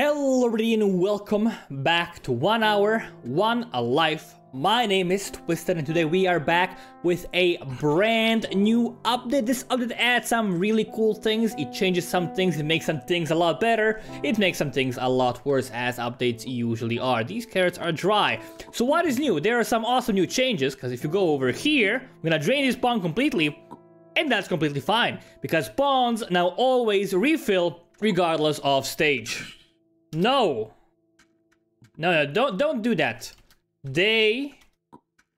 Hello everybody and welcome back to 1 Hour, 1 Life. My name is Twisted and today we are back with a brand new update. This update adds some really cool things. It changes some things, it makes some things a lot better. It makes some things a lot worse, as updates usually are. These carrots are dry. So what is new? There are some awesome new changes, because if you go over here, I'm gonna drain this pond completely, and that's completely fine, because ponds now always refill regardless of stage. No, don't do that. They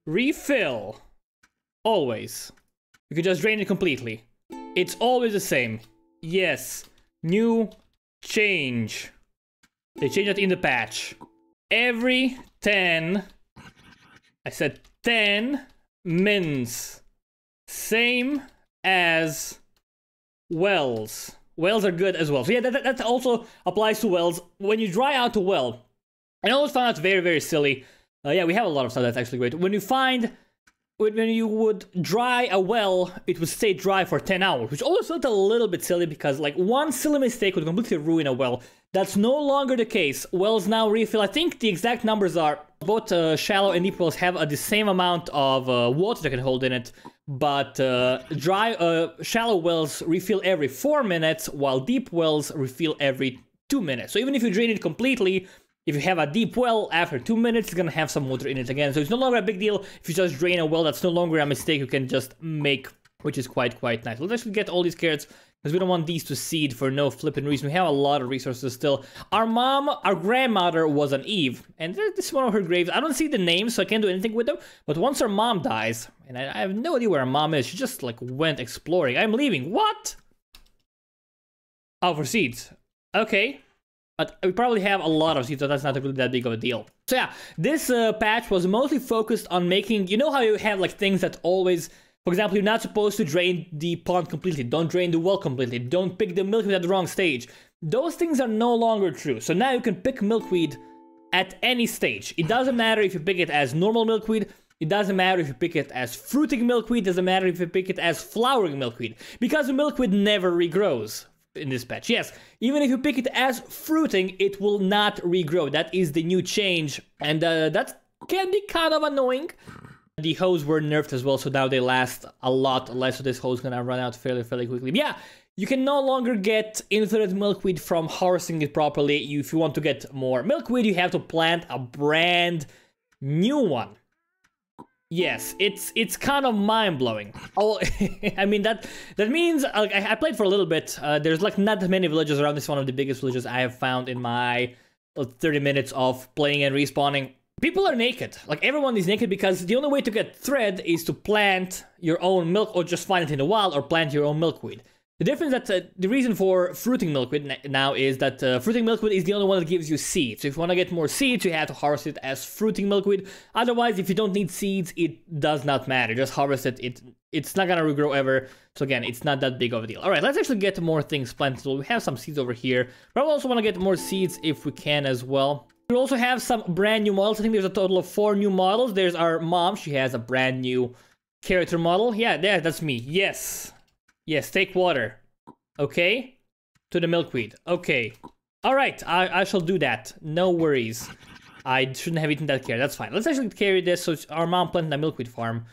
refill always. You can just drain it completely. It's always the same. Yes, new change. They changed it in the patch. Every 10, I said 10 mins. Same as wells. Wells are good as well. So yeah, that also applies to wells. When you dry out a well, I always found that very, very silly. Yeah, we have a lot of stuff that's actually great. When you would dry a well, it would stay dry for 10 hours, which always felt a little bit silly because like one silly mistake would completely ruin a well. That's no longer the case. Wells now refill. I think the exact numbers are both shallow and deep wells have the same amount of water they can hold in it. But shallow wells refill every 4 minutes, while deep wells refill every 2 minutes. So even if you drain it completely, if you have a deep well, after 2 minutes, it's gonna have some water in it again. So it's no longer a big deal if you just drain a well. That's no longer a mistake you can just make, which is quite nice. Let's actually get all these carrots, because we don't want these to seed for no flipping reason. We have a lot of resources still. Our grandmother was an Eve, and this is one of her graves. I don't see the names, so I can't do anything with them. But once her mom dies, and I have no idea where her mom is, she just like went exploring. I'm leaving. What? Oh, for seeds. Okay. But we probably have a lot of seeds, so that's not really that big of a deal. So yeah, this patch was mostly focused on making, you know how you have like things that always, for example, you're not supposed to drain the pond completely, don't drain the well completely, don't pick the milkweed at the wrong stage. Those things are no longer true. So now you can pick milkweed at any stage. It doesn't matter if you pick it as normal milkweed, it doesn't matter if you pick it as fruiting milkweed, it doesn't matter if you pick it as flowering milkweed, because the milkweed never regrows in this patch. Yes, even if you pick it as fruiting, it will not regrow. That is the new change, and that can be kind of annoying. The hose were nerfed as well, so now they last a lot less, so this hose is gonna run out fairly quickly. But yeah, you can no longer get infinite milkweed from harvesting it properly. If you want to get more milkweed, you have to plant a brand new one. Yes, it's kind of mind-blowing. Oh, I mean, that means, like, I played for a little bit. There's, like, not that many villages around. This is one of the biggest villages I have found in my 30 minutes of playing and respawning. People are naked. Like, everyone is naked because the only way to get thread is to plant your own milk or just find it in the wild or plant your own milkweed. The difference that the reason for fruiting milkweed now is that fruiting milkweed is the only one that gives you seeds. So if you want to get more seeds, you have to harvest it as fruiting milkweed. Otherwise, if you don't need seeds, it does not matter. Just harvest it. It's not gonna regrow ever. So again, it's not that big of a deal. All right, let's actually get more things planted. So we have some seeds over here. But I also want to get more seeds if we can as well. We also have some brand new models. I think there's a total of 4 new models. There's our mom. She has a brand new character model. Yeah, that's me. Yes. Yes, take water. Okay. To the milkweed. Okay. Alright, I shall do that. No worries. I shouldn't have eaten that carrot. That's fine. Let's actually carry this. So our mom planted a milkweed farm.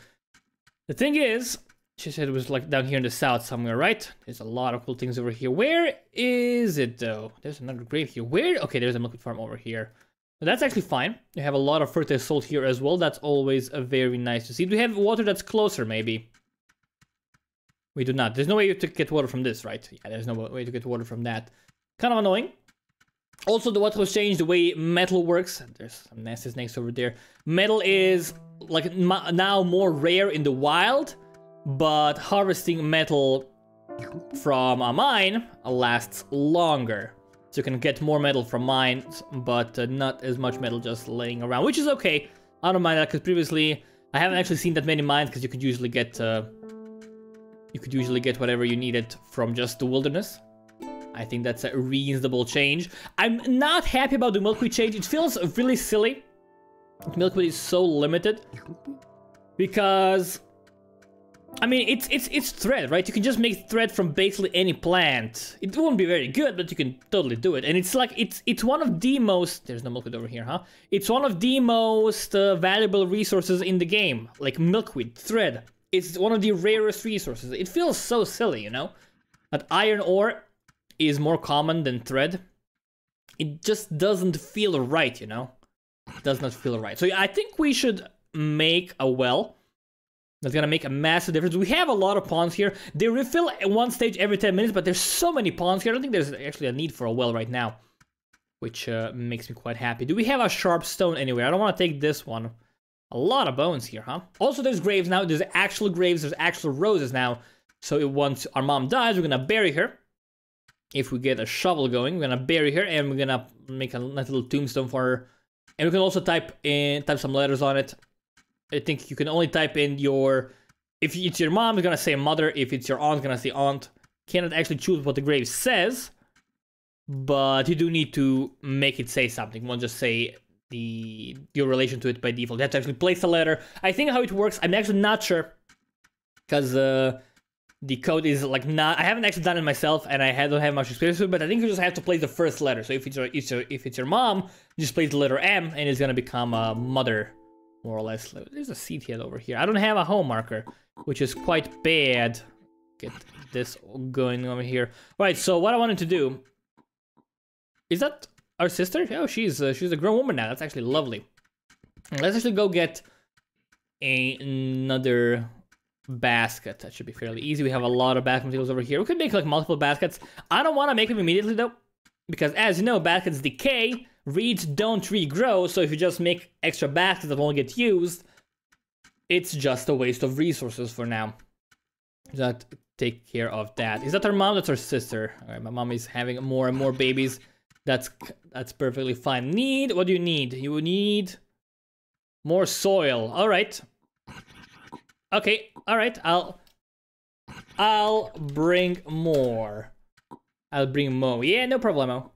The thing is, she said it was like down here in the south somewhere, right? There's a lot of cool things over here. Where is it though? There's another grave here. Where? Okay, there's a milkweed farm over here. But that's actually fine. You have a lot of fertile soil here as well. That's always very nice to see. Do we have water that's closer maybe? We do not. There's no way to get water from this, right? Yeah, there's no way to get water from that. Kind of annoying. Also, the water was changed the way metal works. There's some nasty snakes over there. Metal is like now more rare in the wild, but harvesting metal from a mine lasts longer. So you can get more metal from mines, but not as much metal just laying around, which is okay. I don't mind that, because previously I haven't actually seen that many mines, because you could usually get whatever you needed from just the wilderness. I think that's a reasonable change. I'm not happy about the milkweed change. It feels really silly. Milkweed is so limited, because I mean, it's thread, right? You can just make thread from basically any plant. It won't be very good, but you can totally do it. And it's like, it's one of the most... There's no milkweed over here, huh? It's one of the most valuable resources in the game. Like milkweed, thread. It's one of the rarest resources. It feels so silly, you know? That iron ore is more common than thread. It just doesn't feel right, you know? It does not feel right. So I think we should make a well. That's gonna make a massive difference. We have a lot of ponds here. They refill at one stage every 10 minutes, but there's so many ponds here. I don't think there's actually a need for a well right now, which makes me quite happy. Do we have a sharp stone anywhere? I don't want to take this one. A lot of bones here, huh? Also, there's graves now. There's actual graves. There's actual roses now. So once our mom dies, we're gonna bury her. If we get a shovel going, we're gonna bury her, and we're gonna make a nice little tombstone for her. And we can also type some letters on it. I think you can only type in your... If it's your mom, it's gonna say mother. If it's your aunt, it's gonna say aunt. Cannot actually choose what the grave says. But you do need to make it say something. You won't just say your relation to it by default. You have to actually place a letter. I think how it works, I'm actually not sure. Because the code is like not... I haven't actually done it myself, and I don't have much experience with it, but I think you just have to place the first letter. So if it's your mom, you just place the letter M, and it's gonna become a mother. More or less. There's a seed head over here. I don't have a home marker, which is quite bad. Get this going over here. Right, so what I wanted to do... Is that our sister? Oh, she's a grown woman now. That's actually lovely. Let's actually go get another basket. That should be fairly easy. We have a lot of basket materials over here. We could make like multiple baskets. I don't want to make them immediately though, because as you know, baskets decay. Reeds don't regrow, so if you just make extra baskets that won't get used, it's just a waste of resources for now. That take care of that. Is that our mom? That's our sister. All right, my mom is having more and more babies. That's perfectly fine. What do you need? You need more soil. All right. Okay. All right. I'll bring more. I'll bring more. Yeah, no problemo.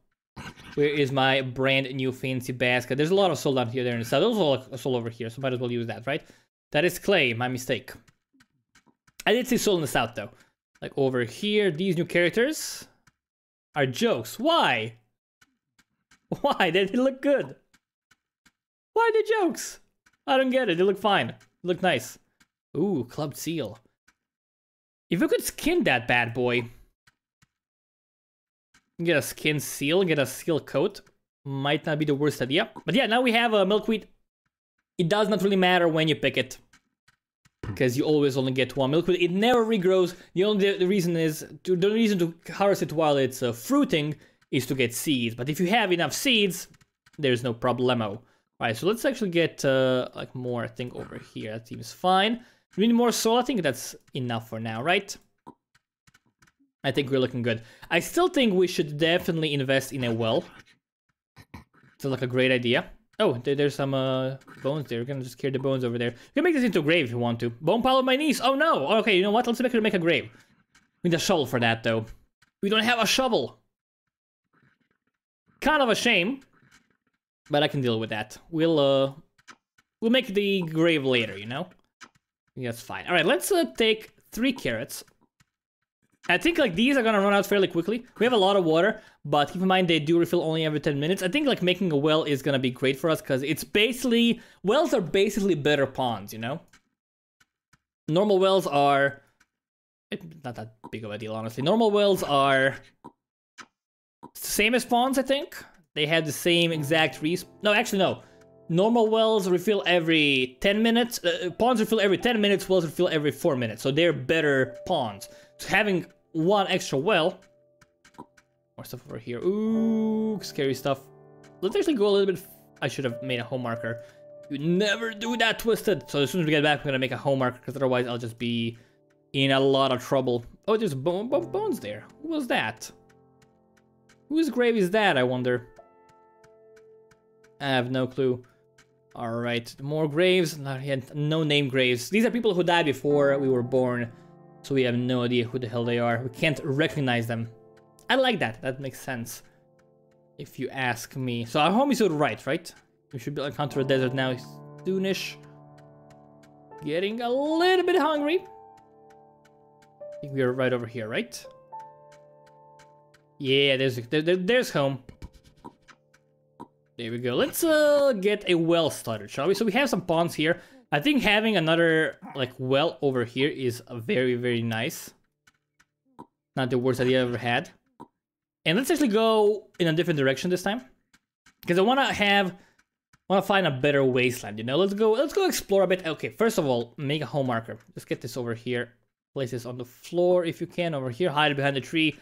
Where is my brand new fancy basket? There's a lot of soul down here there in the south. There's also a soul over here, so might as well use that, right? That is clay, my mistake. I did see soul in the south though. Like over here, these new characters are jokes. Why? Why? They look good. Why are they jokes? I don't get it. They look fine. They look nice. Ooh, clubbed seal. If we could skin that bad boy. Get a skin seal, get a seal coat. Might not be the worst idea. But yeah, now we have a milkweed. It does not really matter when you pick it, because you always only get one milkweed. It never regrows. The reason to harvest it while it's fruiting is to get seeds. But if you have enough seeds, there's no problemo. Alright, so let's actually get like more, I think, over here. That seems fine. We need more soil. I think that's enough for now, right? I think we're looking good. I still think we should definitely invest in a well. It's like a great idea. Oh, there's some bones there. We're gonna just carry the bones over there. You can make this into a grave if you want to. Bone pile of my niece. Oh no. Okay, you know what? Let's make a grave. We need a shovel for that though. We don't have a shovel. Kind of a shame, but I can deal with that. We'll make the grave later. You know. That's fine. All right, let's take 3 carrots. I think like these are gonna run out fairly quickly. We have a lot of water, but keep in mind they do refill only every 10 minutes. I think like making a well is gonna be great for us because it's basically... Wells are basically better ponds, you know? Normal wells are... Not that big of a deal, honestly. Normal wells are... Same as ponds, I think. They have the same exact No, actually no. Normal wells refill every 10 minutes. Ponds refill every 10 minutes, wells refill every 4 minutes. So they're better ponds. So having one extra well... More stuff over here. Ooh, scary stuff. Let's actually go a little bit... I should have made a home marker. You never do that, Twisted! So as soon as we get back, we're gonna make a home marker, because otherwise I'll just be in a lot of trouble. Oh, there's bones there. Who was that? Whose grave is that, I wonder? I have no clue. Alright, more graves. No name graves. These are people who died before we were born. So we have no idea who the hell they are. We can't recognize them. I like that. That makes sense. If you ask me. So our home is to the right? We should be encounter a desert now soonish. Getting a little bit hungry. think we're right over here, right? Yeah, there's home. There we go. Let's get a well started, shall we? So we have some ponds here. I think having another like well over here is very, very nice. Not the worst idea I've ever had. And let's actually go in a different direction this time, because I want to find a better wasteland. You know, let's go explore a bit. Okay, first of all, make a home marker. Just get this over here. Place this on the floor if you can. Over here, hide behind the tree.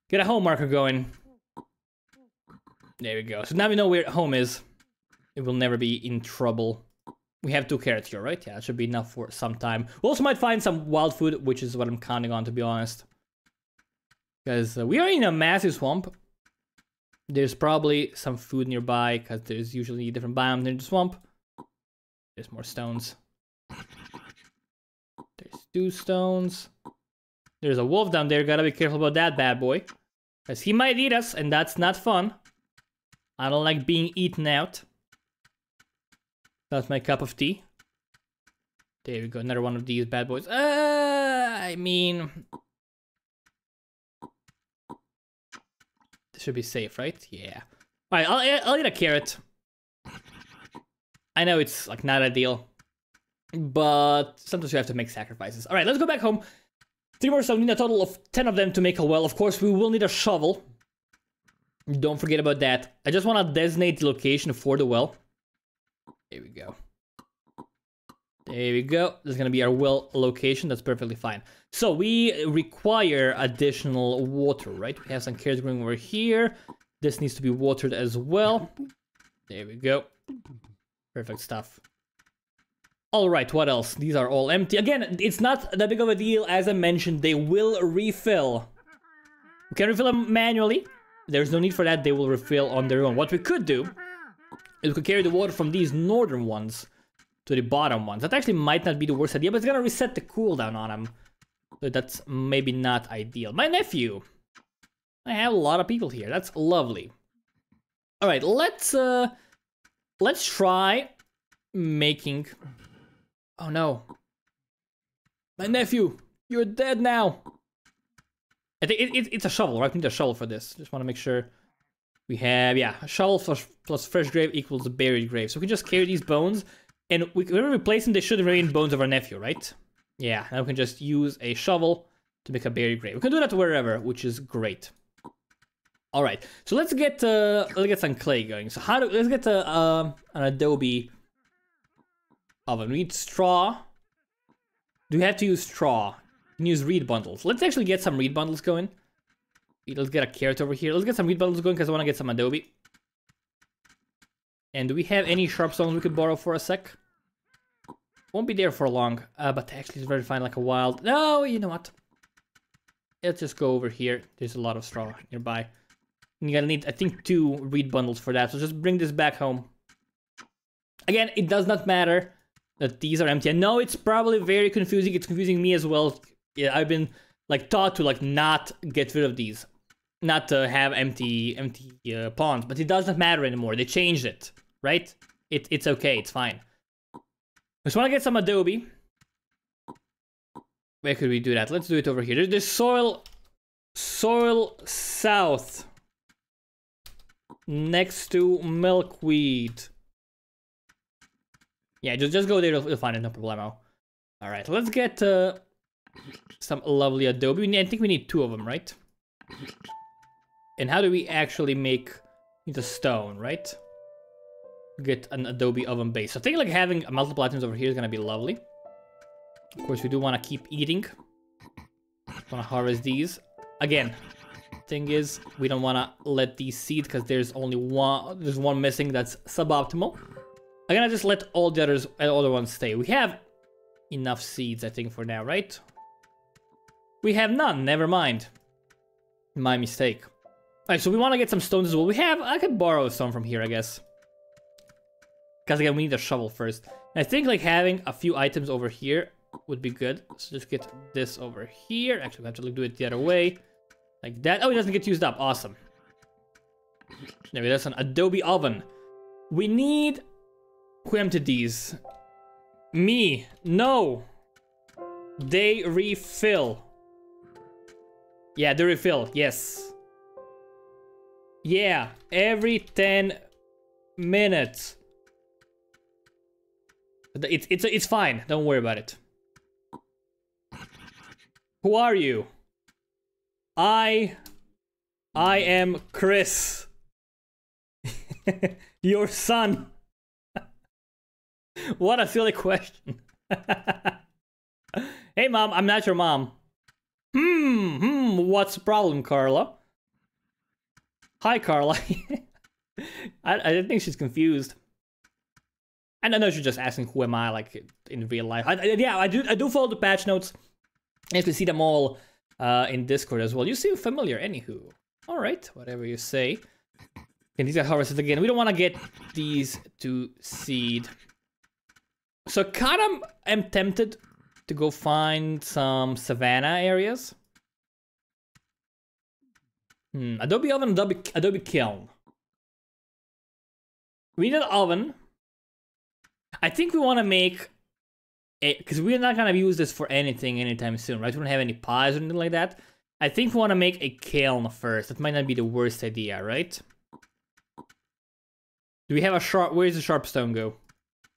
Get a home marker going. There we go. So now we know where home is. It will never be in trouble. We have 2 carrots here, right? Yeah, that should be enough for some time. We also might find some wild food, which is what I'm counting on, to be honest. Because we are in a massive swamp. There's probably some food nearby, because there's usually different biomes in the swamp. There's more stones. There's 2 stones. There's a wolf down there. Gotta be careful about that bad boy, because he might eat us, and that's not fun. I don't like being eaten out. That's my cup of tea. There we go, another one of these bad boys. I mean, this should be safe, right? Yeah. All right, I'll eat a carrot. I know it's like not ideal, but sometimes you have to make sacrifices. All right, let's go back home. 3 more, so we need a total of 10 of them to make a well. Of course, we will need a shovel. Don't forget about that. I just want to designate the location for the well. There we go. There we go. This is going to be our well location. That's perfectly fine. So we require additional water, right? We have some carrots growing over here. This needs to be watered as well. There we go. Perfect stuff. All right, what else? These are all empty. Again, it's not that big of a deal. As I mentioned, they will refill. We can refill them manually. There's no need for that. They will refill on their own. What we could do is we could carry the water from these northern ones to the bottom ones. That actually might not be the worst idea, but it's gonna reset the cooldown on them. So that's maybe not ideal. My nephew. I have a lot of people here. That's lovely. All right, let's try making... Oh no. My nephew, you're dead now. I think it's a shovel, right? We need a shovel for this. Just want to make sure we have, yeah, a shovel plus fresh grave equals buried grave. So we can just carry these bones, and when we replace them, they should remain bones of our nephew, right? Yeah, now we can just use a shovel to make a buried grave. We can do that wherever, which is great. All right, so let's get some clay going. So let's get an adobe oven. We need straw. Do we have to use straw? We can use reed bundles. Let's actually get some reed bundles going. Let's get a carrot over here. Let's get some reed bundles going because I want to get some adobe. And do we have any sharp stones we could borrow for a sec? Won't be there for long, but actually it's very fine like a wild. No, you know what? Let's just go over here. There's a lot of straw nearby. You're gonna need, I think, 2 reed bundles for that. So just bring this back home. Again, it does not matter that these are empty. I know it's probably very confusing. It's confusing me as well. Yeah, I've been like taught to like not get rid of these, not to have empty ponds. But it doesn't matter anymore. They changed it, right? It's okay. It's fine. I just want to get some adobe. Where could we do that? Let's do it over here. There's soil south next to milkweed. Yeah, just go there, you'll find it, no problemo. Alright, let's get some lovely adobe. I think we need 2 of them, right? And how do we actually make the stone, right? Get an adobe oven base. So I think like having multiple items over here is gonna be lovely. Of course, we do want to keep eating. Want to harvest these. Again, thing is, we don't want to let these seed because there's only one. There's one missing that's suboptimal. I'm gonna just let all the other ones stay. We have enough seeds, I think, for now, right? We have none. Never mind. My mistake. Alright, so we want to get some stones as well. I could borrow a stone from here, I guess. Because again, we need a shovel first. And I think like having a few items over here would be good. So just get this over here. Actually, we have to do it the other way. Like that. Oh, it doesn't get used up. Awesome. Maybe that's an adobe oven. We need... Who emptied these? Me. No. They refill. Yeah, the refill. Yes. Yeah, every 10 minutes. It's fine. Don't worry about it. Who are you? I am Chris. Your son. What a silly question. Hey mom, I'm not your mom. What's the problem, Carla? Hi, Carla. I think she's confused. And I know she's just asking who am I, like, in real life. Yeah, I do follow the patch notes. And you see them all in Discord as well. You seem familiar, anywho. Alright, whatever you say. And these are harvested again. We don't want to get these to seed. So kind of am tempted to go find some savanna areas. Adobe oven, Adobe kiln. We need an oven. I think we want to make a, because we're not gonna use this for anything anytime soon, right? We don't have any pies or anything like that. I think we want to make a kiln first. That might not be the worst idea, right? Do we have a sharp? Where's the sharp stone go?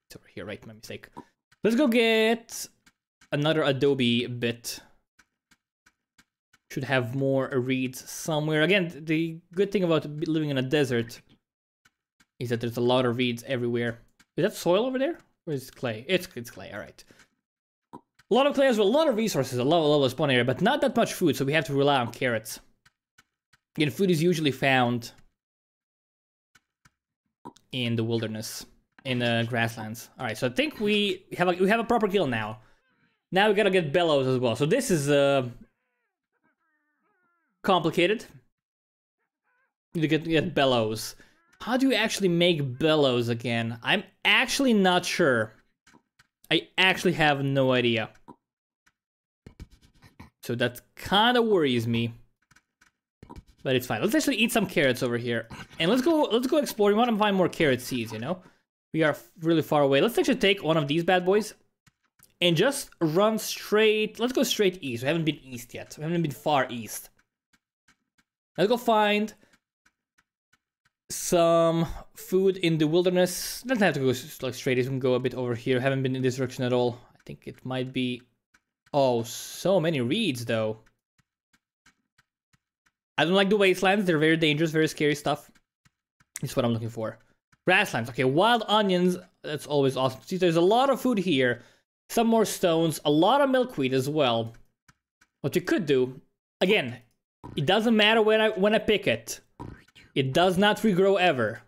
It's over here, right? My mistake. Let's go get another Adobe bit. Should have more reeds somewhere. Again, the good thing about living in a desert is that there's a lot of reeds everywhere. Is that soil over there? Or is it clay? It's clay, alright. A lot of clay as well, a lot of resources, a low spawn area, but not that much food, so we have to rely on carrots. Again, food is usually found in the wilderness, in the grasslands. Alright, so I think we have a proper kill now. Now we gotta get bellows as well. So this is complicated. You get bellows. How do you actually make bellows again? I'm actually not sure. I actually have no idea. So that kind of worries me. But it's fine. Let's actually eat some carrots over here. And let's go explore. We want to find more carrot seeds, you know? We are really far away. Let's actually take one of these bad boys and just run straight. Let's go straight east. We haven't been east yet. We haven't been far east. Let's go find some food in the wilderness. Doesn't have to go like straight east. We can go a bit over here. Haven't been in this direction at all. I think it might be... Oh, so many reeds though. I don't like the wastelands. They're very dangerous, very scary stuff. That's what I'm looking for. Grasslands. Okay, wild onions. That's always awesome. See, there's a lot of food here. Some more stones. A lot of milkweed as well. What you could do... Again, it doesn't matter when I pick it. It does not regrow ever.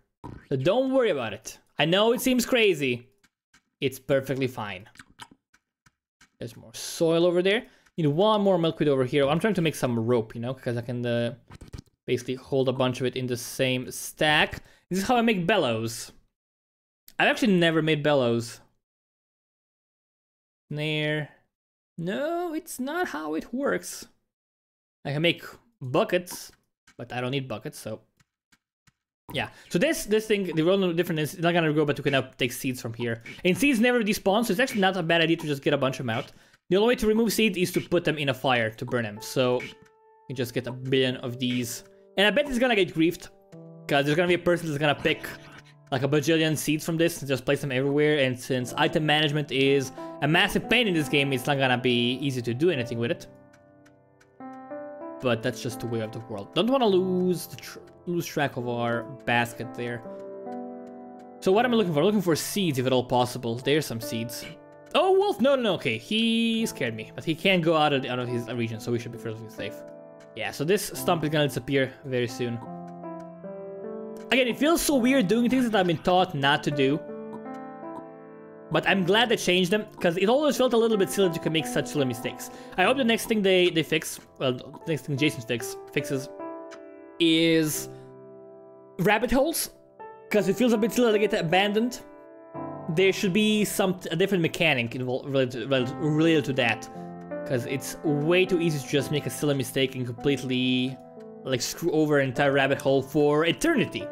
So don't worry about it. I know it seems crazy. It's perfectly fine. There's more soil over there. Need one more milkweed over here. I'm trying to make some rope, you know, because I can basically hold a bunch of it in the same stack. This is how I make bellows. I've actually never made bellows. Snare. No, it's not how it works. I can make buckets, but I don't need buckets, so... Yeah, so this thing, the only difference is it's not gonna grow, but you can now take seeds from here. And seeds never despawn, so it's actually not a bad idea to just get a bunch of them out. The only way to remove seeds is to put them in a fire to burn them. So you just get a billion of these. And I bet it's gonna get griefed, because there's gonna be a person that's gonna pick like a bajillion seeds from this and just place them everywhere. And since item management is a massive pain in this game, it's not gonna be easy to do anything with it. But that's just the way of the world. Don't want to lose track of our basket there. So what am I looking for? I'm looking for seeds, if at all possible. There's some seeds. Oh, wolf! No, okay. He scared me, but he can't go out of his region, so we should be fairly safe. Yeah, so this stump is gonna disappear very soon. Again, it feels so weird doing things that I've been taught not to do. But I'm glad they changed them, because it always felt a little bit silly that you can make such silly mistakes. I hope the next thing they fix, well, the next thing Jason fixes, is rabbit holes, because it feels a bit silly to get abandoned. There should be a different mechanic related to that, because it's way too easy to just make a silly mistake and completely like screw over an entire rabbit hole for eternity.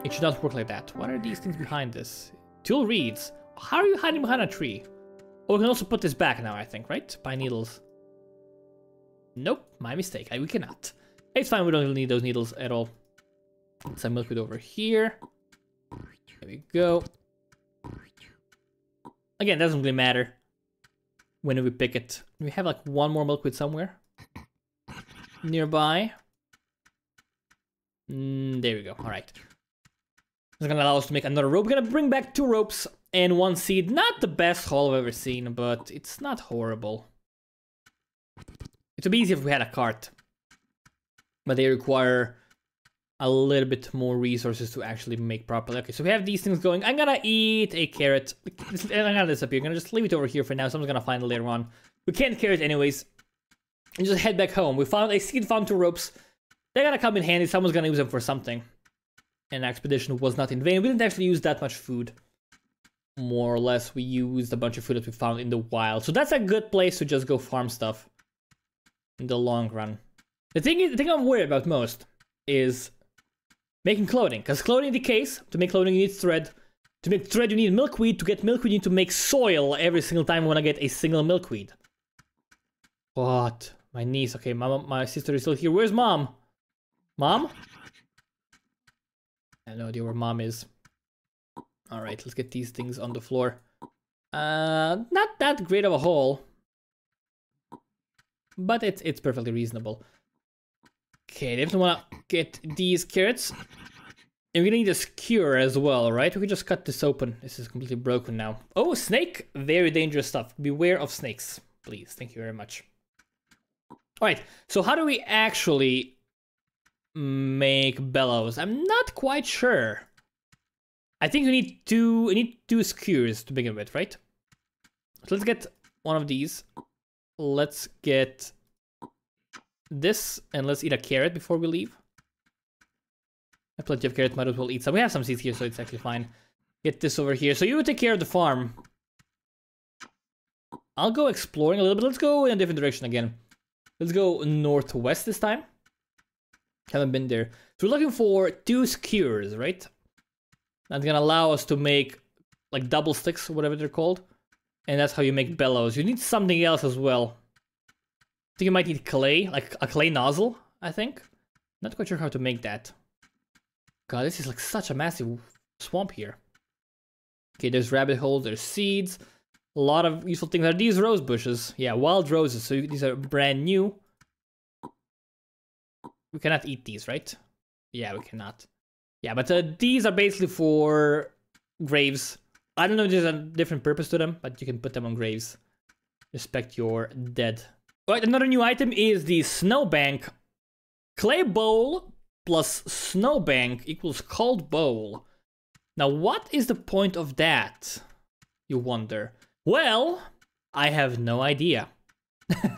It should not work like that. What are these things behind this? Tool reeds. How are you hiding behind a tree? Oh, we can also put this back now, I think, right? Pine needles. Nope, my mistake. We cannot. It's fine, we don't really need those needles at all. Some milkweed over here. There we go. Again, doesn't really matter when we pick it. We have like one more milkweed somewhere nearby. There we go. All right. It's gonna allow us to make another rope. We're gonna bring back 2 ropes and 1 seed. Not the best haul I've ever seen, but it's not horrible. It would be easy if we had a cart, but they require a little bit more resources to actually make properly. Okay, so we have these things going. I'm gonna eat a carrot. I'm gonna disappear. I'm gonna just leave it over here for now. Someone's gonna find it later on. We can't carry it anyways. And just head back home. We found a seed, found 2 ropes. They're gonna come in handy. Someone's gonna use them for something. And the expedition was not in vain. We didn't actually use that much food. More or less, we used a bunch of food that we found in the wild. So that's a good place to just go farm stuff in the long run. The thing I'm worried about most is making clothing. Because clothing decays. To make clothing, you need thread. To make thread, you need milkweed. To get milkweed, you need to make soil every single time you want to get a single milkweed. What? My niece. Okay, my sister is still here. Where's mom? Mom? I have no idea where mom is. Alright, let's get these things on the floor. Not that great of a haul. But it's perfectly reasonable. Okay, definitely want to get these carrots. And we're gonna need a skewer as well, right? We can just cut this open. This is completely broken now. Oh, snake! Very dangerous stuff. Beware of snakes, please. Thank you very much. Alright, so how do we actually make bellows? I'm not quite sure. I think we need 2 skewers to begin with, right? So let's get one of these. Let's get this, and let's eat a carrot before we leave. I have plenty of carrots, might as well eat some. We have some seeds here, so it's actually fine. Get this over here. So you would take care of the farm. I'll go exploring a little bit. Let's go in a different direction again. Let's go northwest this time. Haven't been there. So we're looking for 2 skewers, right? That's gonna allow us to make like double sticks, or whatever they're called. And that's how you make bellows. You need something else as well. I think you might need clay, like a clay nozzle, I think. Not quite sure how to make that. God, this is like such a massive swamp here. Okay, there's rabbit holes, there's seeds. A lot of useful things. Are these rose bushes? Yeah, wild roses, so these are brand new. We cannot eat these, right? Yeah, we cannot. Yeah, but these are basically for graves. I don't know if there's a different purpose to them, but you can put them on graves. Respect your dead. Alright, another new item is the snowbank. Clay bowl plus snowbank equals cold bowl. Now, what is the point of that, you wonder? Well, I have no idea.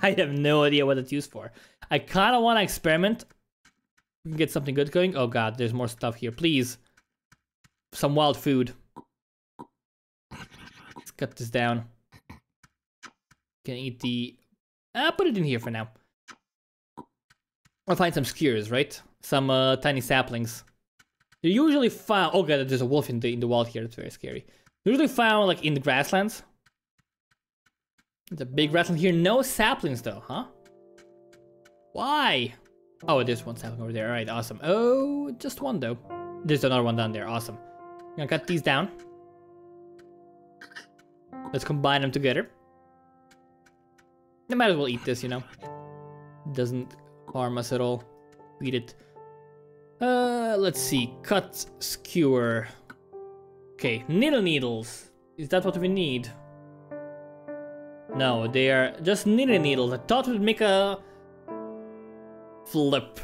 I have no idea what it's used for. I kind of want to experiment. We can get something good going. Oh god, there's more stuff here. Please. Some wild food. Let's cut this down. Can eat the... I'll put it in here for now. I'll find some skewers, right? Some tiny saplings. They're usually found... Oh god, there's a wolf in the wild here. That's very scary. They're usually found like in the grasslands. There's a big grassland here. No saplings though, huh? Why? Oh, there's one sapling over there. Alright, awesome. Oh, just one though. There's another one down there. Awesome. I'm gonna cut these down. Let's combine them together. I might as well eat this, you know. Doesn't harm us at all. Eat it. Let's see. Cut, skewer. Okay, needles. Is that what we need? No, they are just knitting needles. I thought we'd make a flip.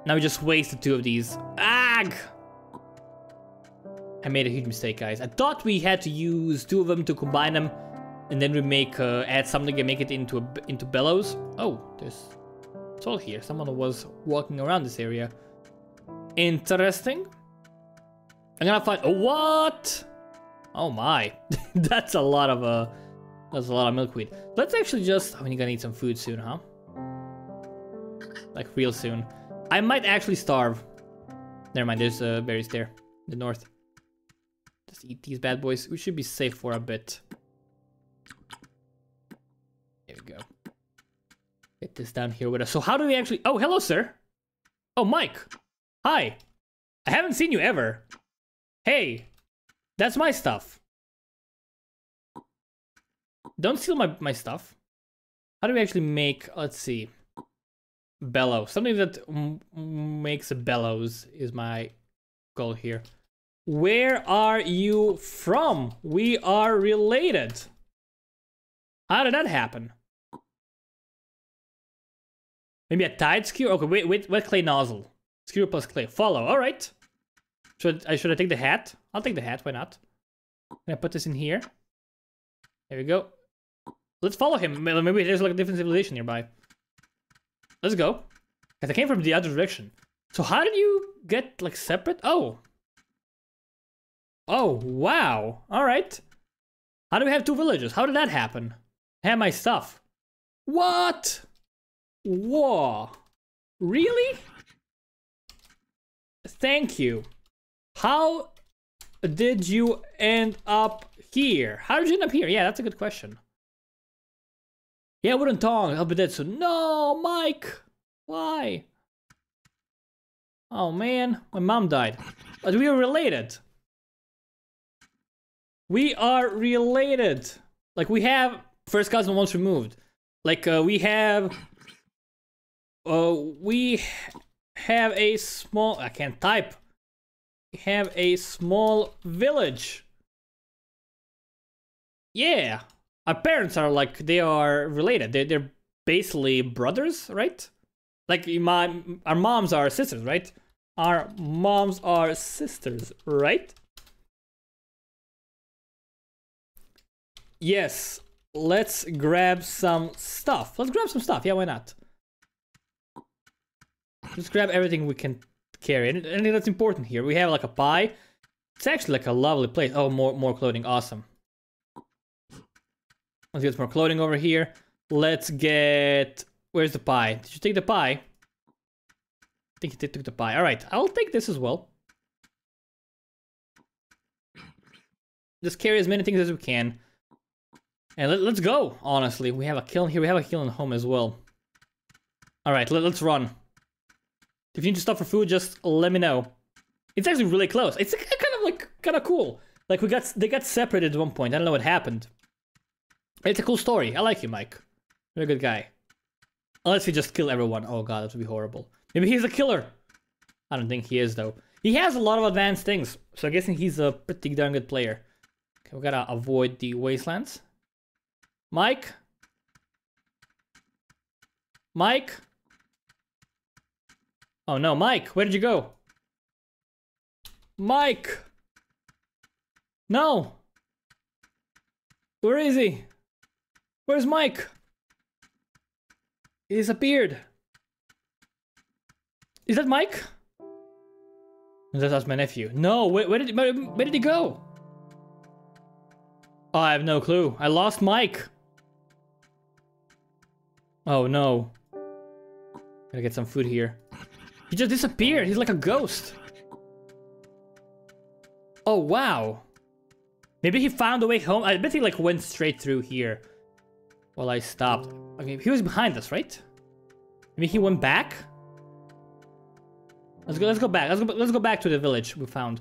Now we just wasted 2 of these. Ag! I made a huge mistake, guys. I thought we had to use 2 of them to combine them, and then we make add something and make it into bellows. Oh, it's all here. Someone was walking around this area. Interesting. I'm gonna find. Oh, what? Oh my, that's a lot of milkweed. Let's actually just. I mean, you're gonna need some food soon, huh? Like real soon. I might actually starve. Never mind. There's berries there, in the north. Just eat these bad boys. We should be safe for a bit. There There we go. Get this down here with us. So how do we actually... Oh, hello, sir. Oh, Mike. Hi. I haven't seen you ever. Hey. That's my stuff. Don't steal my stuff. How do we actually make... Let's see. Bellows. Something that makes a bellows is my goal here. Where are you from? We are related. How did that happen? Maybe a tide skewer? Okay, wait, wet clay nozzle. Skewer plus clay. Follow, alright. Should I take the hat? I'll take the hat, why not? Can I put this in here? There we go. Let's follow him. Maybe there's like a different civilization nearby. Let's go. Because I came from the other direction. So how did you get like separate? Oh. Oh, wow. Alright. How do we have two villages? How did that happen? I have my stuff. What? Whoa. Really? Thank you. How did you end up here? How did you end up here? Yeah, that's a good question. Yeah, wooden tongs. I'll be dead soon. No, Mike. Why? Oh man, my mom died. But we are related. We are related. Like we have first cousin once removed. Like we have a small. I can't type. We have a small village. Yeah. Our parents are like, they are related. They're basically brothers, right? Like our moms are sisters, right? Our moms are sisters, right? Yes. Let's grab some stuff. Let's grab some stuff. Yeah, why not? Let's grab everything we can carry. Anything that's important here. We have like a pie. It's actually like a lovely place. Oh, more clothing. Awesome. Let's get some more clothing over here. Let's get... Where's the pie? Did you take the pie? I think you took the pie. Alright, I'll take this as well. Just carry as many things as we can. And let's go, honestly. We have a kiln here. We have a kiln home as well. Alright, let's run. If you need to stop for food, just let me know. It's actually really close. It's kind of cool. Like they got separated at one point. I don't know what happened. It's a cool story. I like you, Mike. You're a good guy. Unless he just kill everyone. Oh god, that would be horrible. Maybe he's a killer. I don't think he is, though. He has a lot of advanced things, so I'm guessing he's a pretty darn good player. Okay, we gotta avoid the wastelands. Mike? Mike? Oh no, Mike, where did you go? Mike! No! Where is he? Where's Mike? He disappeared. Is that Mike? That's my nephew. No, where did he go? Oh, I have no clue. I lost Mike. Oh no. Gotta get some food here. He just disappeared. He's like a ghost. Oh wow. Maybe he found a way home. I bet he like went straight through here. While I stopped. Okay, he was behind us, right? Maybe he went back? Let's go back. Let's go back to the village we found.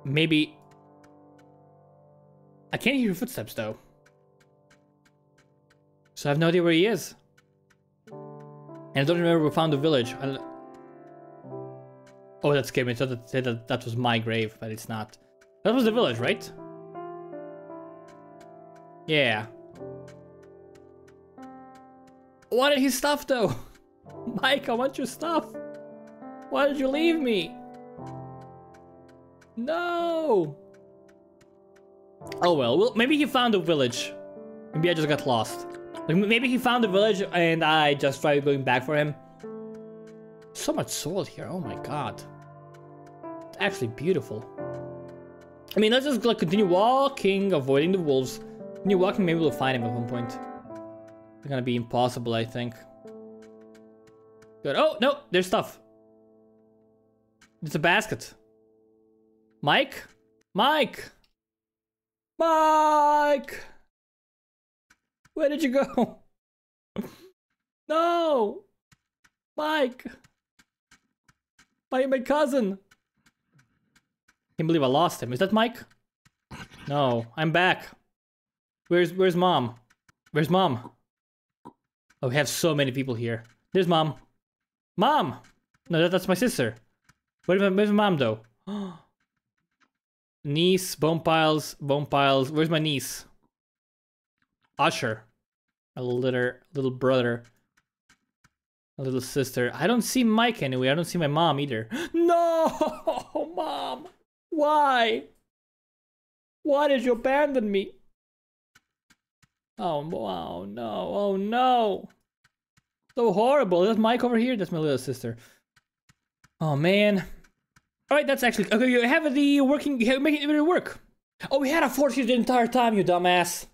Maybe... I can't hear your footsteps though. So I have no idea where he is. And I don't remember we found the village. Oh, that scared me. I thought that was my grave, but it's not. That was the village, right? Yeah. I wanted his stuff though. Mike, I want your stuff. Why did you leave me? No. Oh well, maybe he found a village. Maybe I just got lost. Like, maybe he found a village and I just tried going back for him. So much salt here, oh my god. It's actually beautiful. I mean, let's just like continue walking, avoiding the wolves. Continue walking, maybe we'll find him at one point. It's gonna be impossible, I think. Good. Oh, no, there's stuff. It's a basket. Mike? Mike! Mike! Where did you go? No! Mike! My cousin! Can't believe I lost him. Is that Mike? No, I'm back. Where's mom? Where's mom? Oh, we have so many people here. There's mom. Mom! No, that's my sister. Where's my mom though? Niece, bone piles. Where's my niece? Usher. A little brother. A little sister. I don't see Mike anyway. I don't see my mom either. No! Mom! Why? Why did you abandon me? Oh, wow, no. Oh, no. So horrible. Is that Mike over here? That's my little sister. Oh, man. Alright, that's actually... Okay, you have the working... You have making it work. Oh, we had a force here the entire time, you dumbass.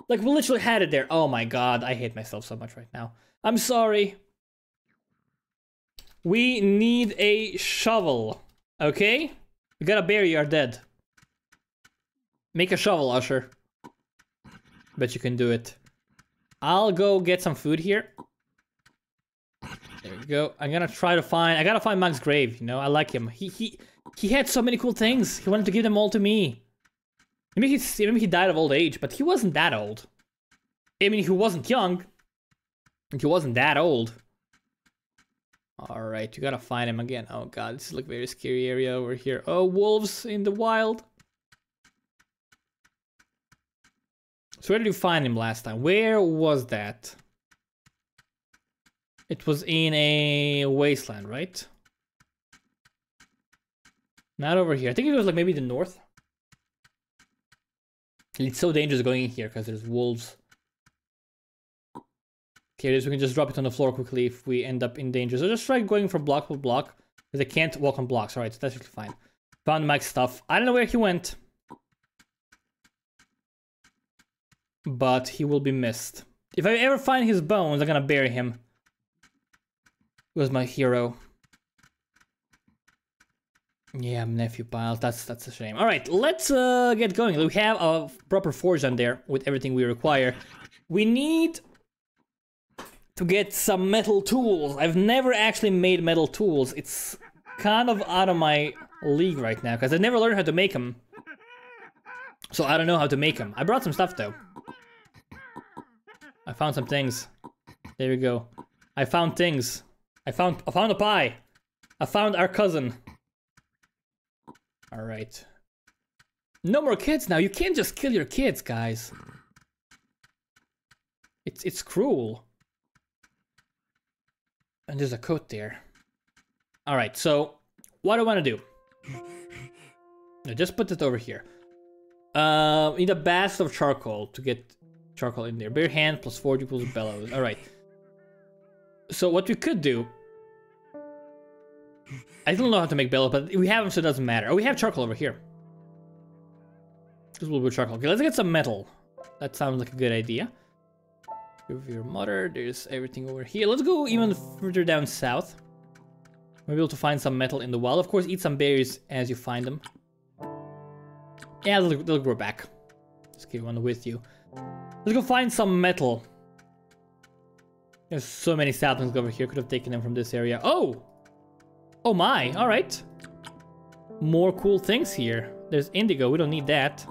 Like, we literally had it there. Oh, my God. I hate myself so much right now. I'm sorry. We need a shovel. Okay? We gotta bury our dead. Make a shovel, Usher. Bet you can do it. I'll go get some food here. There we go. I'm gonna try to find... I gotta find Mike's grave, you know? I like him. He had so many cool things. He wanted to give them all to me. Maybe he died of old age, but he wasn't that old. I mean, he wasn't young. He wasn't that old. Alright, you gotta find him again. Oh god, this is like a very scary area over here. Oh, wolves in the wild. So where did you find him last time? Where was that? It was in a wasteland, right? Not over here. I think it was like maybe the north. It's so dangerous going in here because there's wolves. Okay, so we can just drop it on the floor quickly if we end up in danger. So just try going from block to block. Because I can't walk on blocks. Alright, so that's actually fine. Found Mike's stuff. I don't know where he went. But he will be missed. If I ever find his bones, I'm gonna bury him. He was my hero. Yeah, nephew piles. That's a shame. Alright, let's get going. We have a proper forge on there with everything we require. We need to get some metal tools. I've never actually made metal tools. It's kind of out of my league right now because I never learned how to make them. So I don't know how to make them. I brought some stuff though. I found some things. There we go. I found things. I found a pie. I found our cousin. All right. No more kids now. You can't just kill your kids, guys. It's cruel. And there's a coat there. All right. So what do I want to do? No, just put it over here. Need a bath of charcoal to get charcoal in there. Bare hand plus 4 equals bellows. All right. So what we could do... I don't know how to make bellows, but we have them, so it doesn't matter. Oh, we have charcoal over here. Just a little bit of charcoal. Okay, let's get some metal. That sounds like a good idea. Give your mother. There's everything over here. Let's go even further down south. We'll be able to find some metal in the wild. Of course, eat some berries as you find them. Yeah, they'll grow back. Just keep one with you. Let's go find some metal. There's so many saplings over here. Could have taken them from this area. Oh! Oh my, alright. More cool things here. There's indigo, we don't need that.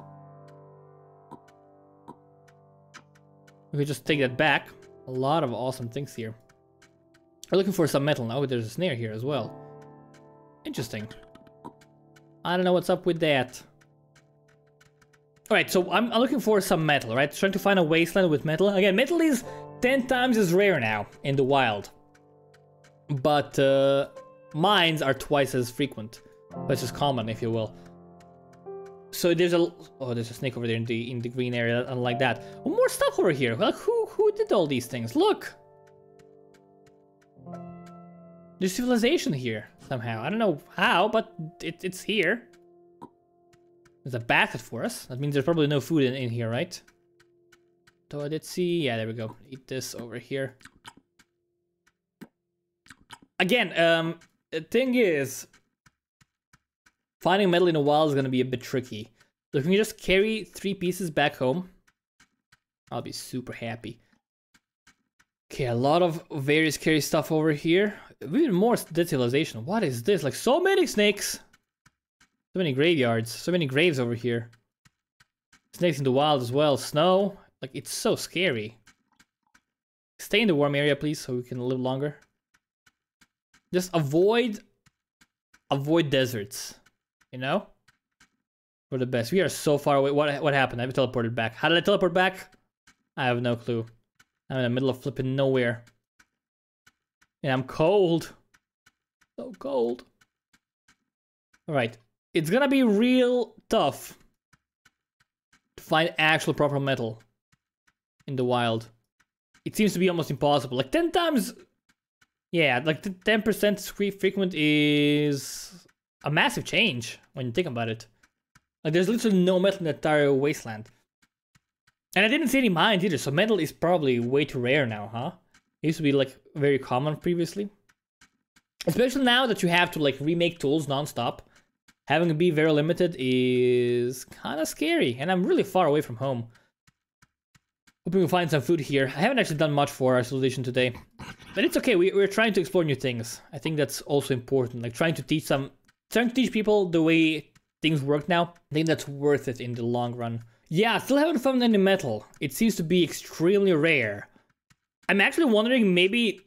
We could just take that back. A lot of awesome things here. We're looking for some metal now. There's a snare here as well. Interesting. I don't know what's up with that. Alright, so I'm looking for some metal, right? Trying to find a wasteland with metal. Again, metal is 10 times as rare now in the wild. But mines are twice as frequent. Twice as common, if you will. So there's a... Oh, there's a snake over there in the green area. I don't like that. Oh, more stuff over here. Like, who did all these things? Look! There's civilization here, somehow. I don't know how, but it's here. There's a basket for us. That means there's probably no food in here, right? Let's see. Yeah, there we go. Eat this over here. Again, the thing is, finding metal in the wild is going to be a bit tricky. So if we just carry 3 pieces back home, I'll be super happy. Okay, a lot of very scary stuff over here. Even more detailization. What is this? Like, so many snakes. So many graveyards. So many graves over here. Snakes in the wild as well. Snow. Like, it's so scary. Stay in the warm area, please, so we can live longer. Just avoid deserts. You know? For the best. We are so far away. What happened? I've teleported back. How did I teleport back? I have no clue. I'm in the middle of flipping nowhere. And I'm cold. So cold. Alright. It's gonna be real tough to find actual proper metal in the wild. It seems to be almost impossible. Like 10 times... Yeah, like 10% frequent is a massive change when you think about it. Like, there's literally no metal in the entire wasteland. And I didn't see any mines either, so metal is probably way too rare now, huh? It used to be, like, very common previously. Especially now that you have to, like, remake tools non-stop. Having it be very limited is kind of scary, and I'm really far away from home. Hoping we find some food here. I haven't actually done much for our civilization today. But it's okay, we're trying to explore new things. I think that's also important, like trying to teach people the way things work now. I think that's worth it in the long run. Yeah, still haven't found any metal. It seems to be extremely rare. I'm actually wondering maybe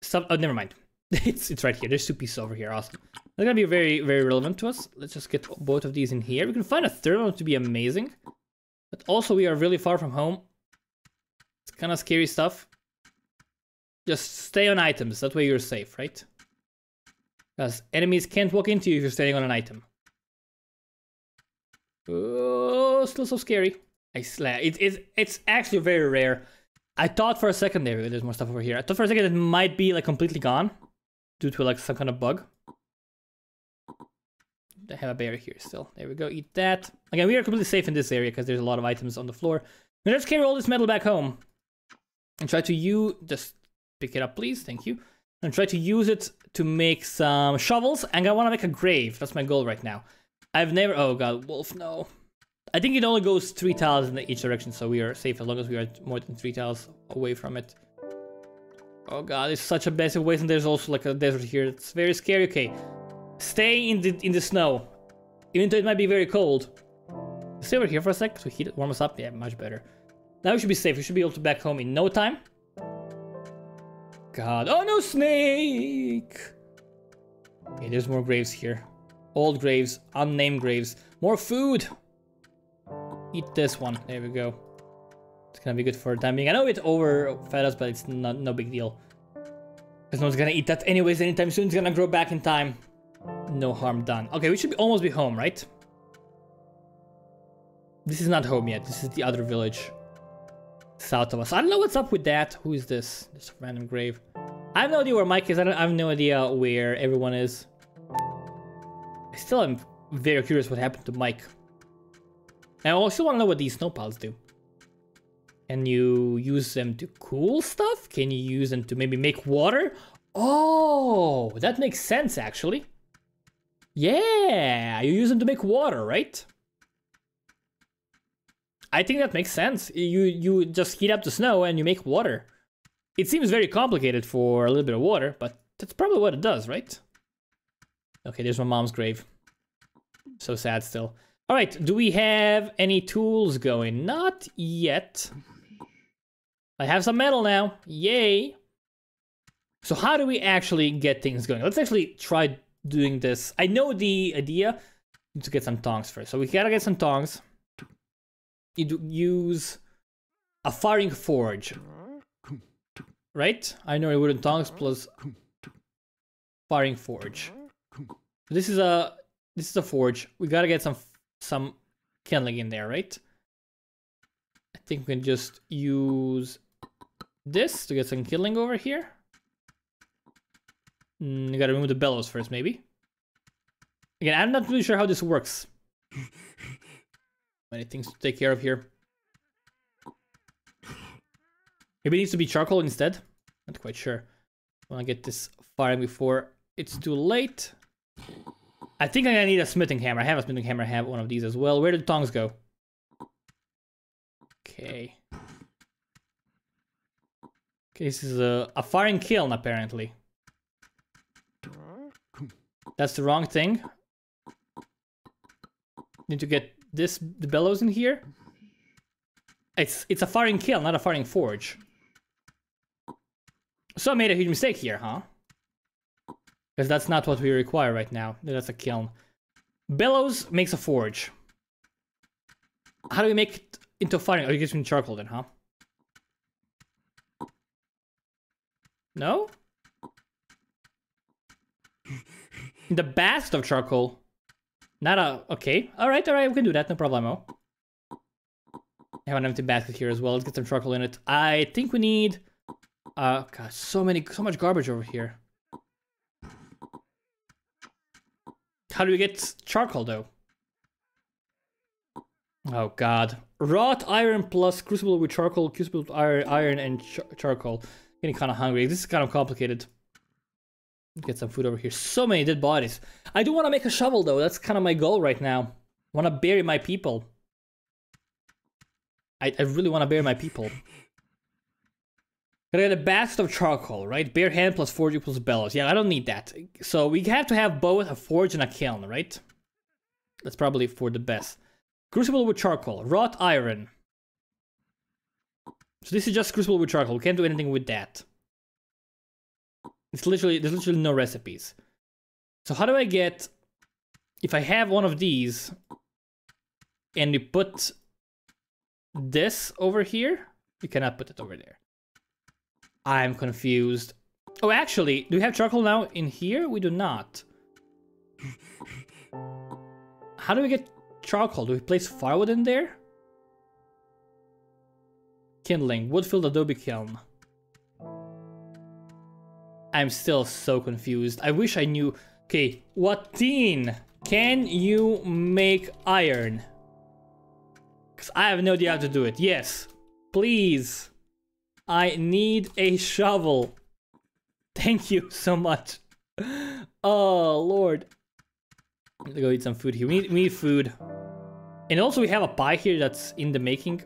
some... Oh, never mind. It's right here. There's 2 pieces over here. Awesome. They're gonna be very, very relevant to us. Let's just get both of these in here. We can find a third one to be amazing. But also we are really far from home. It's kind of scary stuff. Just stay on items. That way you're safe, right? Because enemies can't walk into you if you're standing on an item. Oh, still so scary. It's actually very rare. I thought for a second there's more stuff over here. I thought for a second it might be like completely gone due to like some kind of bug. I have a bear here still. There we go. Eat that. Again, we are completely safe in this area because there's a lot of items on the floor. Now let's carry all this metal back home and try to just pick it up, please. Thank you. And try to use it to make some shovels. And I want to make a grave. That's my goal right now. I've never... Oh god, wolf, no. I think it only goes 3 tiles in each direction, so we are safe as long as we are more than 3 tiles away from it. Oh god, it's such a massive waste, and there's also like a desert here. It's very scary. Okay, stay in the snow, even though it might be very cold. Stay over here for a sec to heat it, warm us up. Yeah, much better. Now we should be safe. We should be able to back home in no time. God, oh no, snake! Okay, there's more graves here. Old graves, unnamed graves. More food! Eat this one. There we go. It's gonna be good for the time being. I know it overfed us, but it's no big deal. Because no one's gonna eat that anyways anytime soon. It's gonna grow back in time. No harm done. Okay, we should almost be home, right? This is not home yet. This is the other village. South of us. I don't know what's up with that. Who is this? This random grave. I have no idea where Mike is. I have no idea where everyone is. I still am very curious what happened to Mike. I also want to know what these snow piles do. Can you use them to cool stuff? Can you use them to maybe make water? Oh, that makes sense actually. Yeah, you use them to make water, right? I think that makes sense. You just heat up the snow and you make water. It seems very complicated for a little bit of water, but that's probably what it does, right? Okay, there's my mom's grave. So sad still. Alright, do we have any tools going? Not yet. I have some metal now. Yay! So how do we actually get things going? Let's actually try doing this. I know the idea. Need to get some tongs first. So we gotta get some tongs. You use a firing forge. Right? I know wooden tongs plus firing forge. This is a forge. We gotta get some kindling in there, right? I think we can just use this to get some kindling over here. You gotta remove the bellows first, maybe. Again, I'm not really sure how this works. Many things to take care of here. Maybe it needs to be charcoal instead. Not quite sure. I want to get this firing before it's too late. I think I'm gonna need a smithing hammer. I have a smithing hammer. I have one of these as well. Where did the tongs go? Okay. Okay, this is a firing kiln, apparently. That's the wrong thing. Need to get the bellows in here. It's a firing kiln, not a firing forge. So I made a huge mistake here, huh? Because that's not what we require right now. That's a kiln. Bellows makes a forge. How do we make it into firing? Oh, you get some charcoal then, huh? No? The bast of charcoal. Not a... Okay. Alright, we can do that. No problemo. I have an empty basket here as well. Let's get some charcoal in it. I think we need... God, so much garbage over here. How do we get charcoal, though? Oh, God. Wrought iron plus crucible with charcoal, crucible with iron and charcoal. Getting kind of hungry. This is kind of complicated. Get some food over here. So many dead bodies. I do want to make a shovel, though. That's kind of my goal right now. I want to bury my people. I really want to bury my people. Gotta get a basket of charcoal, right? Bare hand plus forge equals bellows. Yeah, I don't need that. So we have to have both a forge and a kiln, right? That's probably for the best. Crucible with charcoal. Wrought iron. So this is just crucible with charcoal. We can't do anything with that. There's literally no recipes. So how do I get... If I have one of these... And we put... this over here? We cannot put it over there. I'm confused. Oh, actually, do we have charcoal now in here? We do not. How do we get charcoal? Do we place firewood in there? Kindling. Wood-filled adobe kiln. I'm still so confused. I wish I knew... Okay, Wateen, can you make iron? Because I have no idea how to do it. Yes, please. I need a shovel. Thank you so much. Oh, Lord. Let's go eat some food here. We need food. And also we have a pie here that's in the making.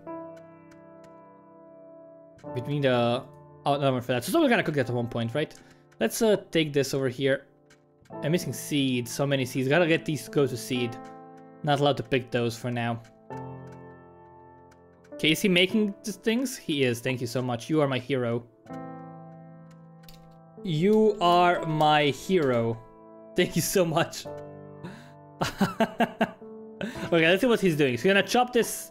Between the... Oh, no, for that. So we're gonna cook that at one point, right? Let's take this over here. I'm missing seeds. So many seeds. Gotta get these to go to seed. Not allowed to pick those for now. Okay, is he making these things? He is. Thank you so much. You are my hero. You are my hero. Thank you so much. Okay, let's see what he's doing. He's gonna chop this.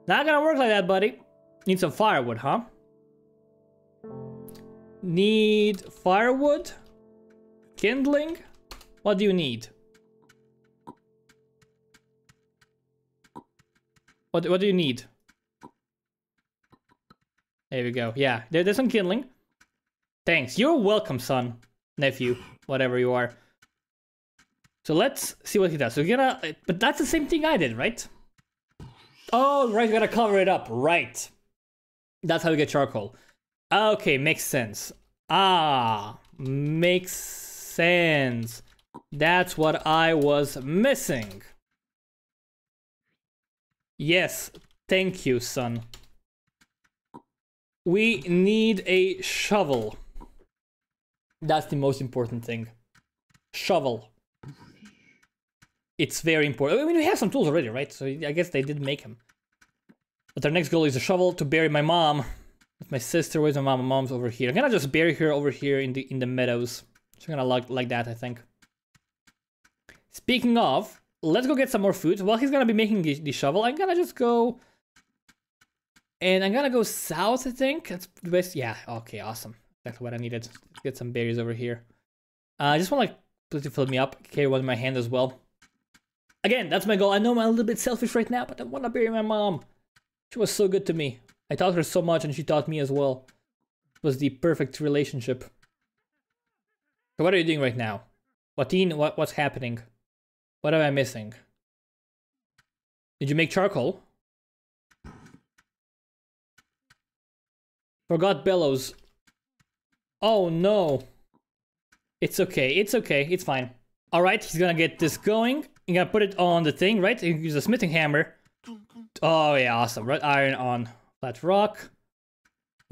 Not gonna work like that, buddy. Need some firewood, huh? Need firewood? Kindling? What do you need? What do you need? There we go. Yeah, there's some kindling. Thanks. You're welcome, son. Nephew. Whatever you are. So let's see what he does. So we're gonna... But that's the same thing I did, right? Oh, right. We gotta cover it up. Right. That's how we get charcoal. Okay, makes sense. Ah, makes sense. That's what I was missing. Yes. Thank you, son. We need a shovel. That's the most important thing. Shovel. It's very important. I mean, we have some tools already, right? So I guess they did make them. But our next goal is a shovel to bury my mom. With my sister, where's my mom? My mom's over here. I'm gonna just bury her over here in the meadows. So I'm gonna like that, I think. Speaking of, let's go get some more food. While he's gonna be making the shovel, I'm gonna just go... And I'm gonna go south, I think. That's the best. Yeah, okay, awesome. Exactly what I needed. Let's get some berries over here. I just want to fill me up. Carry one in my hand as well. Again, that's my goal. I know I'm a little bit selfish right now, but I want to bury my mom. She was so good to me. I taught her so much and she taught me as well. It was the perfect relationship. So what are you doing right now? Wateen, what's happening? What am I missing? Did you make charcoal? Forgot bellows. Oh no. It's okay, it's okay, it's fine. Alright, he's gonna get this going. You're gonna put it on the thing, right? You can use a smithing hammer. Oh yeah, awesome. Red iron on flat rock.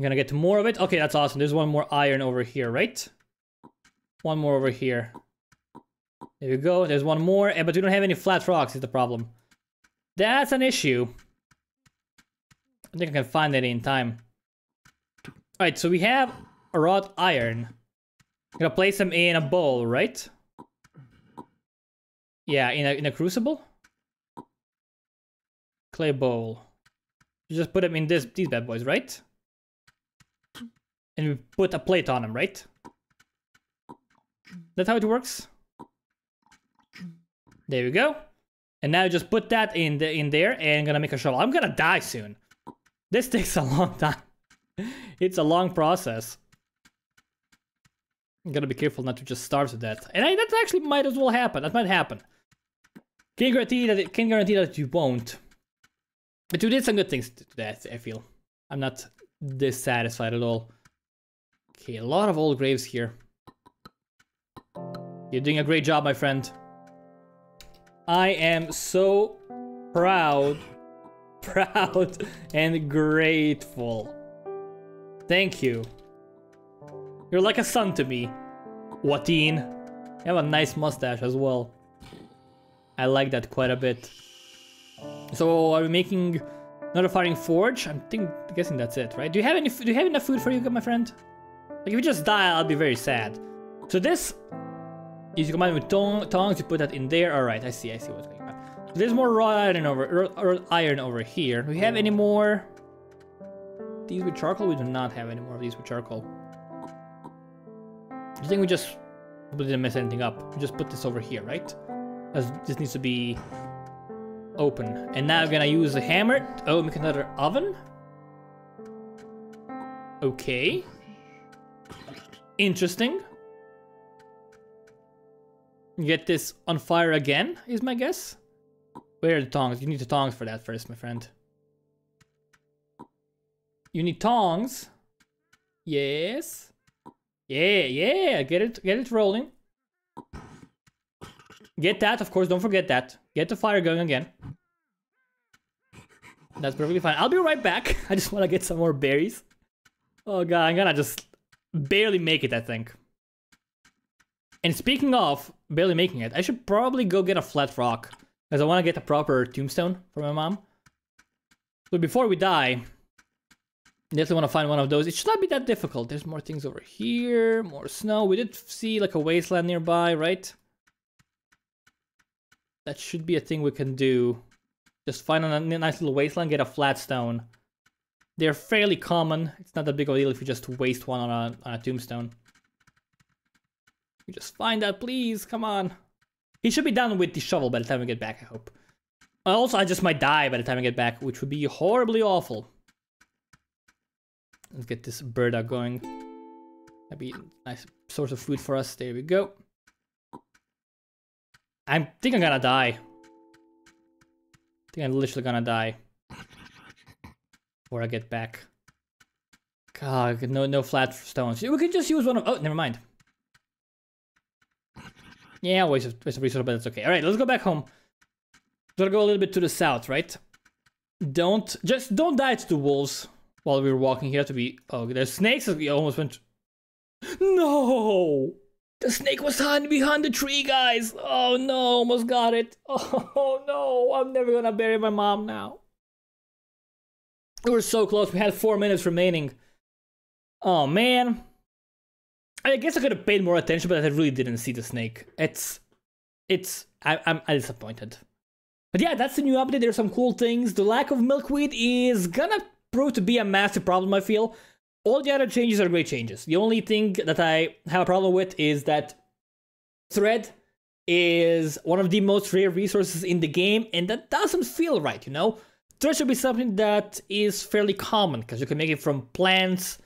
I'm gonna get more of it. Okay, that's awesome. There's one more iron over here, right? One more over here. There you go. There's one more, but we don't have any flat rocks is the problem. That's an issue. I think I can find that in time. Alright, so we have a wrought iron. I'm gonna place them in a bowl, right? Yeah, in a crucible? Clay bowl. You just put them in these bad boys, right? And we put a plate on them, right? That's how it works? There we go. And now just put that in there and I'm gonna make a shovel. I'm gonna die soon. This takes a long time. It's a long process. You gotta be careful not to just starve to death. And that actually might as well happen. That might happen. Can't guarantee that you won't. But you did some good things to that, I feel. I'm not dissatisfied at all. Okay, a lot of old graves here. You're doing a great job, my friend. I am so proud and grateful. Thank you. You're like a son to me, Wateen. You have a nice mustache as well. I like that quite a bit. So are we making another firing forge? I'm guessing that's it, right? Do you have enough food for you, my friend? Like if you just die, I'll be very sad. So this is combined with tongs. You put that in there. All right, I see what's going on. So there's more raw iron over here. Do we have any more? These with charcoal? We do not have any more of these with charcoal. I think we didn't mess anything up. We just put this over here, right? As this needs to be open. And now I'm gonna use the hammer. Oh, make another oven. Okay. Interesting. Get this on fire again, is my guess. Where are the tongs? You need the tongs for that first, my friend. You need tongs. Yes. Yeah. Get it rolling. Get that, of course, don't forget that. Get the fire going again. That's perfectly fine. I'll be right back. I just want to get some more berries. Oh god, I'm gonna just barely make it, I think. And speaking of barely making it, I should probably go get a flat rock. Because I want to get a proper tombstone for my mom. So before we die, I definitely want to find one of those. It should not be that difficult. There's more things over here. More snow. We did see like a wasteland nearby, right? That should be a thing we can do. Just find a nice little wasteland, get a flat stone. They're fairly common. It's not that big of a deal if you just waste one on a tombstone. You just find that, please. Come on. He should be done with the shovel by the time we get back, I hope. Also, I just might die by the time I get back, which would be horribly awful. Let's get this bird out going. That'd be a nice source of food for us. There we go. I think I'm gonna die. I think I'm literally gonna die. Before I get back. God, no flat stones. We could just use one of... Oh, never mind. Yeah, waste of resource, but that's okay. Alright, let's go back home. Gotta go a little bit to the south, right? Don't die to the wolves while we were walking here to be... Oh, there's snakes. We almost went... No! The snake was hiding behind the tree, guys! Oh no, almost got it. Oh no, I'm never gonna bury my mom now. We were so close. We had 4 minutes remaining. Oh man. I guess I could have paid more attention, but I really didn't see the snake. I'm disappointed. But yeah, that's the new update. There's some cool things. The lack of milkweed is gonna prove to be a massive problem, I feel. All the other changes are great changes. The only thing that I have a problem with is that thread is one of the most rare resources in the game, and that doesn't feel right, you know? Thread should be something that is fairly common, because you can make it from plants,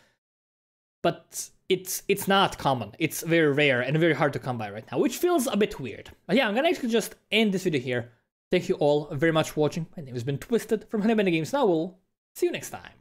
but it's not common. It's very rare and very hard to come by right now, which feels a bit weird. But yeah, I'm gonna actually just end this video here. Thank you all very much for watching. My name has been Twisted from Honey Games. Now we'll see you next time.